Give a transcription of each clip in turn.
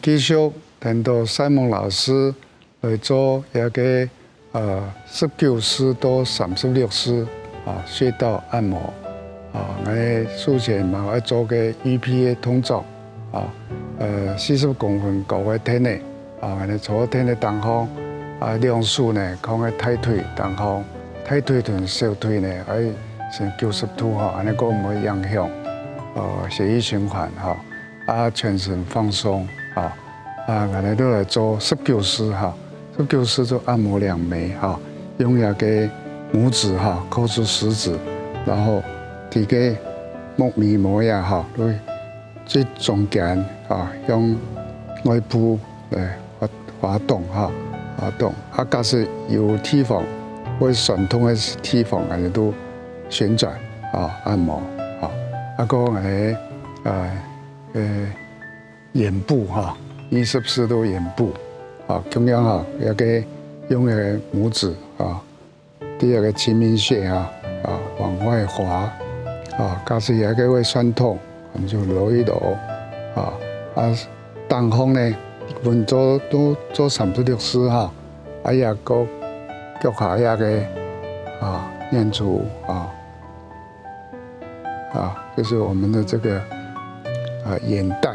继续听到西蒙老師來做一個19式到36式穴道按摩我哋術前嘛要做個預備嘅動作40公分高嘅天呢我哋坐天嘅當方兩手呢放喺大腿當方，大腿同小腿呢喺成90度安尼個唔會影響血液循環全身放鬆我哋都來做19式19式做按摩兩眉用一個拇指扣住食指，然後啲個木面膜最中間用外部嚟滑動假使有地方會酸痛嘅地方，我哋都旋轉按摩個我哋眼部20式到眼部咁樣一個用一個拇指第二個睛明穴往外滑假使有一個會酸痛，我們就揉一揉當方呢本都做36式也個腳下一個念珠就是我們的這個眼袋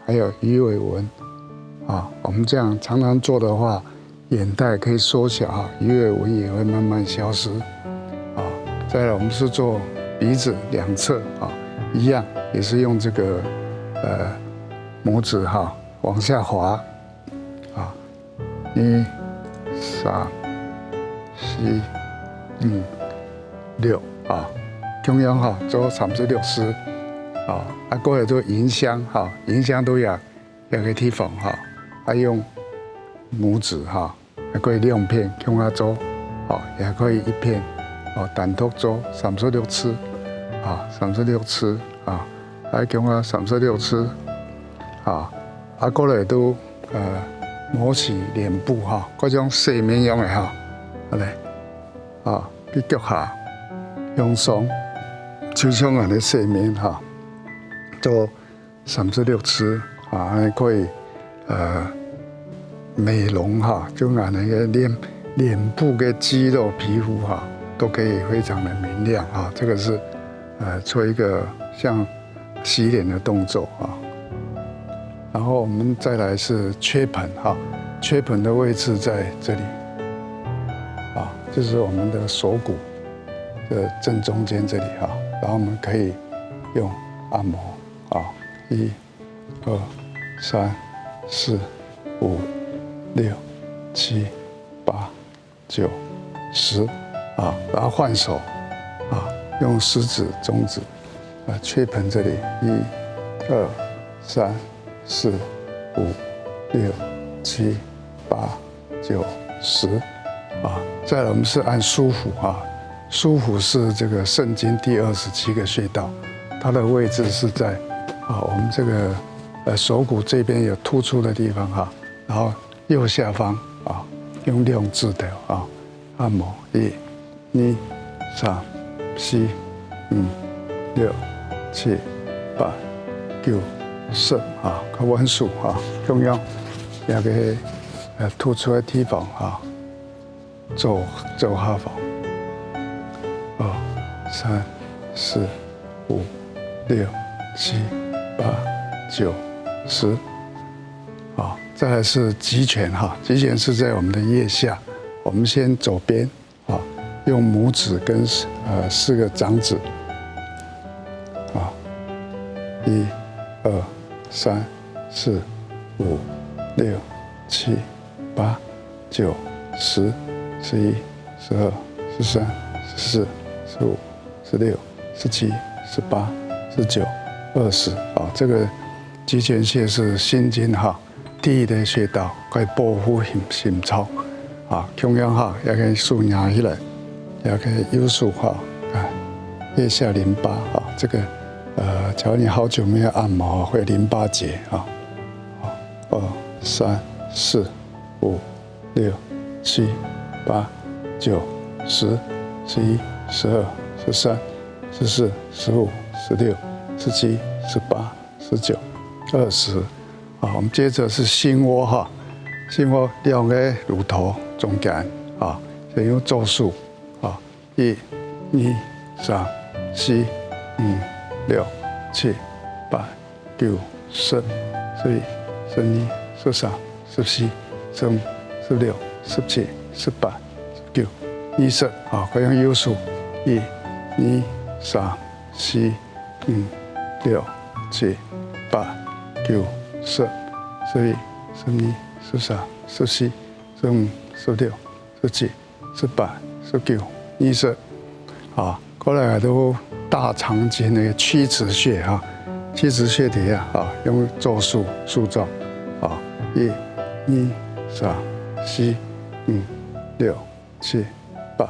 還有魚尾紋我們這樣常常做的話，眼袋可以縮小魚尾紋也會慢慢消失再來我們是做鼻子兩側一樣也是用這個拇指往下滑1、3、4、5、6咁樣做36式過來做迎香迎香都有一個地方用拇指也可以兩片咁樣做也可以一片單獨做36次36次咁樣36次過來都摸起臉部嗰種洗面用的啲腳下用鬆就像我哋洗面做36次可以美容就我哋嘅臉部嘅肌肉皮膚都可以非常的明亮這個是做一個像洗臉的動作然後我們再來是缺盆缺盆的位置在這裡就是我們的鎖骨的正中間這裡然後我們可以用按摩1、2、3、4、5、6、7、8、9、10然後換手用食指、中指缺盆這裡1、2、3、4、5、6、7、8、9、10再來我們是按樞府樞府是這個腎經第27個穴道，它的位置是在我們這個鎖骨這邊有突出的地方然後右下方用2指頭按摩1、2、3、4、5、6、7、8、9、10個彎數咁樣一個突出的地方做下方2、3、4、5、6、7、8、9、10再來是極拳極拳是在我們的腋下，我們先左邊用拇指跟4個掌指1、2、3、4、5、6、7、8、9、10、11、12、13、14、15、16、17、18、19、20這個極拳穴是心經第一個穴道，可以保護心臟咁樣也可以舒壓起來，也可以有助腋下淋巴這個假如你好久沒有按摩會淋巴結2、3、4、5、6、7、8、9、10、11、12、13、14、15、16、17、18、19、20。我们接着是心窝哈，心窝两个乳头中间先用咒数1、2、3、4、5、6、7、8、9、10、11、12、13、14、15、16、17、18、19、20可以用右数1、2、3、4、5、6、7、8、9、10、11、12、13、14、15、16、17、18、19、20过来都大肠经的曲池穴曲池穴底下用咒数数咒1、2、3、4、5、6、7、8、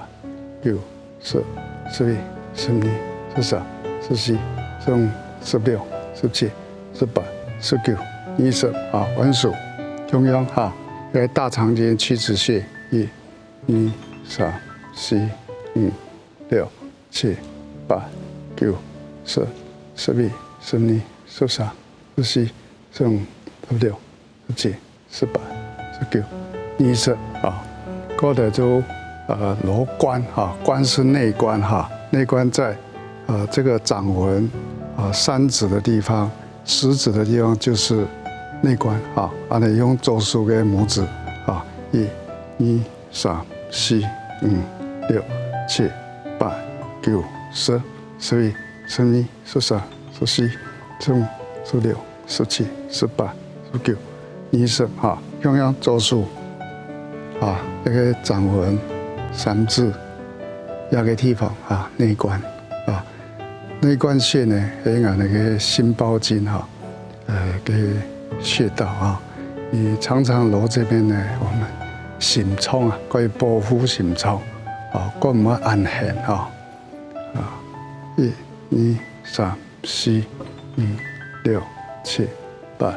9、10、11、12、13、14、15、16、17、18、19、20完数，中央在大肠经曲池穴1、2、3、4、5、6、7、8、9、10、11、12、13、14、15、16、17、18、19、20过的就罗关关是内关内关在这个掌纹3指的地方，10指的地方就是内关你用咒数跟拇指1、2、3、4、5、6、7、8、9、10、11、12、13、14、15、16、17、18、19、20用样咒数那个掌纹3指那个地方内关内关穴呢，那个心包经个穴道你常常揉这边呢，我们心冲可以保护心冲我唔要按痕1、2、3、4、5、6、7、8、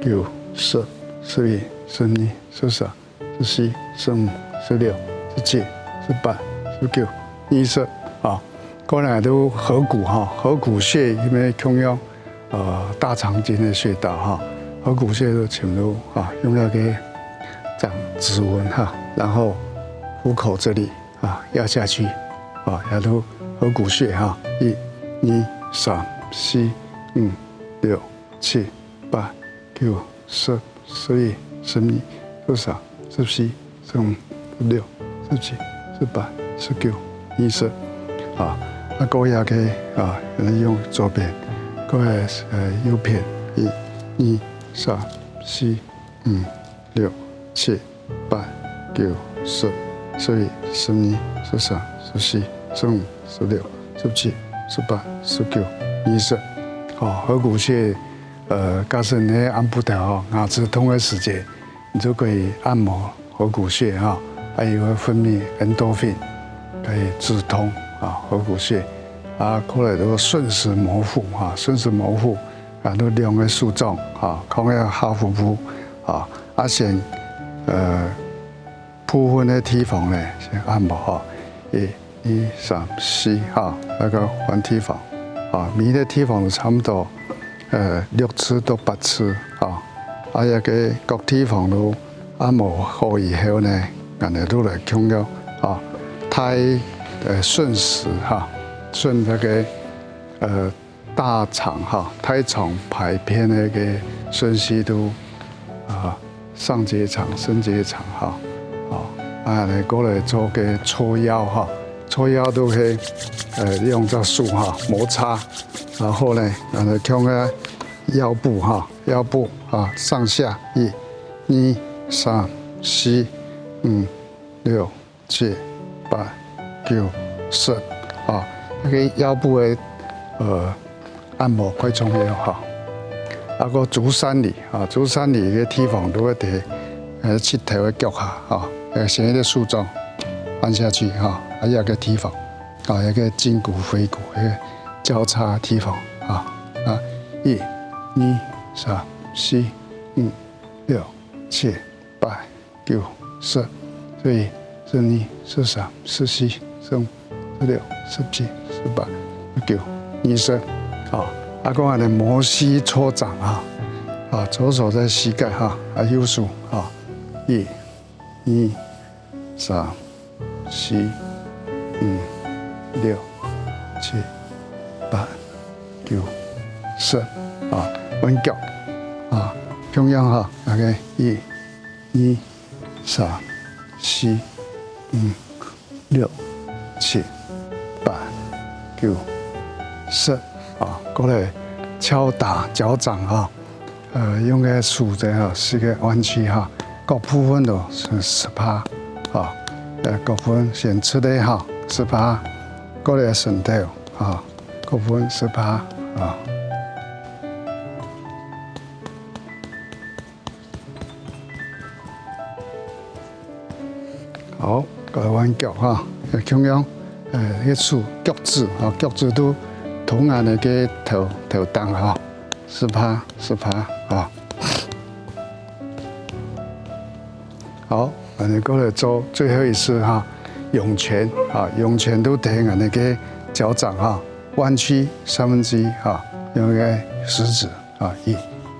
9、10、11、12、13、14、15、16、17、18、19、20过来都合谷合谷穴因为同样大肠经的穴道合谷穴都全部用那个掌指纹然后虎口这里压下去也都合谷穴1、2、3、4、5、6、7、8、9、10、11、12、13、14、15、16、17、18、19、20高压个用左边，过来右边1、2、3、4、5、6、7、8、9、10、11、12、13、14、15、16、17、18、19、20合谷穴假设你按不到牙齿痛的时间，你就可以按摩合谷穴还有会分泌endorphin，可以止痛合谷穴过来都顺时摩腹顺时摩腹都两个数重靠那下腹部先部分的体房呢先按摩1、2、3、4那个环体房每个体房都差不多6次到8次那个各体房都按摩好以后呢，人哋都来强调太顺时顺那个大肠太肠排便那个顺序都上结肠、升结肠你过来做个搓腰搓腰都可以用这术摩擦，然后呢，从个腰部腰部上下1、2、3、4、5、6、7、8、9、10那个腰部的按摩quite重要个足三里足三里个地方都会在膝头的脚下先个数重按下去一个地方一个筋骨腓骨一个交叉地方1、2、3、4、5、6、7、8、9、10、11、12、13、14、15、16、17、18、19、20啊，讲安尼摩膝搓掌啊，啊，左手在膝盖哈，啊，右手啊，1、2、3、4、5、6、7、8、9、10啊，稳脚啊，中央哈，OK， 1、2、3、4、5、6、7、8、9、10啊，过来敲打脚掌哈，用个数字哈，是个弯曲哈，各部分都是10%啊，各部分先出来哈，10%，过来身体啊，各部分10%啊。好，过来弯脚哈，中央迄数脚趾啊，脚趾都同样的个头动哈，10%啊。好，我们过来做最后一次哈，涌泉啊，涌泉都等于那个脚掌哈，弯曲1/3哈，用个食指啊，1、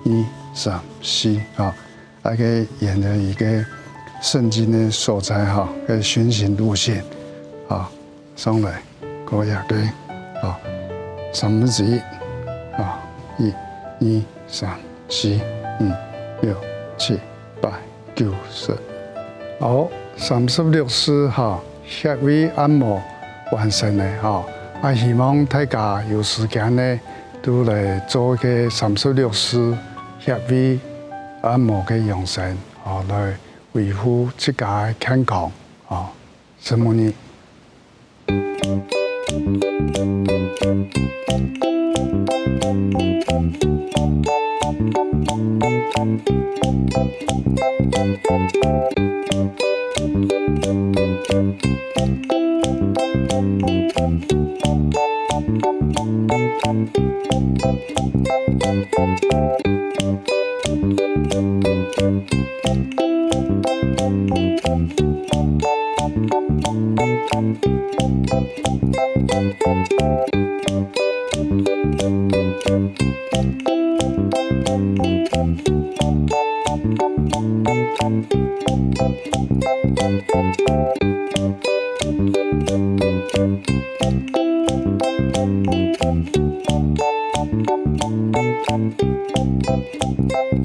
2、3、4啊，那个沿着一个圣经的所在哈，个循行路线啊，上来过下个啊，1/3啊，1、2、3、4、5、6、7、8、9、10。好，36式哈穴位按摩完成了哈，啊，希望大家有时间呢，都来做个36式穴位按摩嘅养生，啊，来维护自家的健康，啊，什么呢？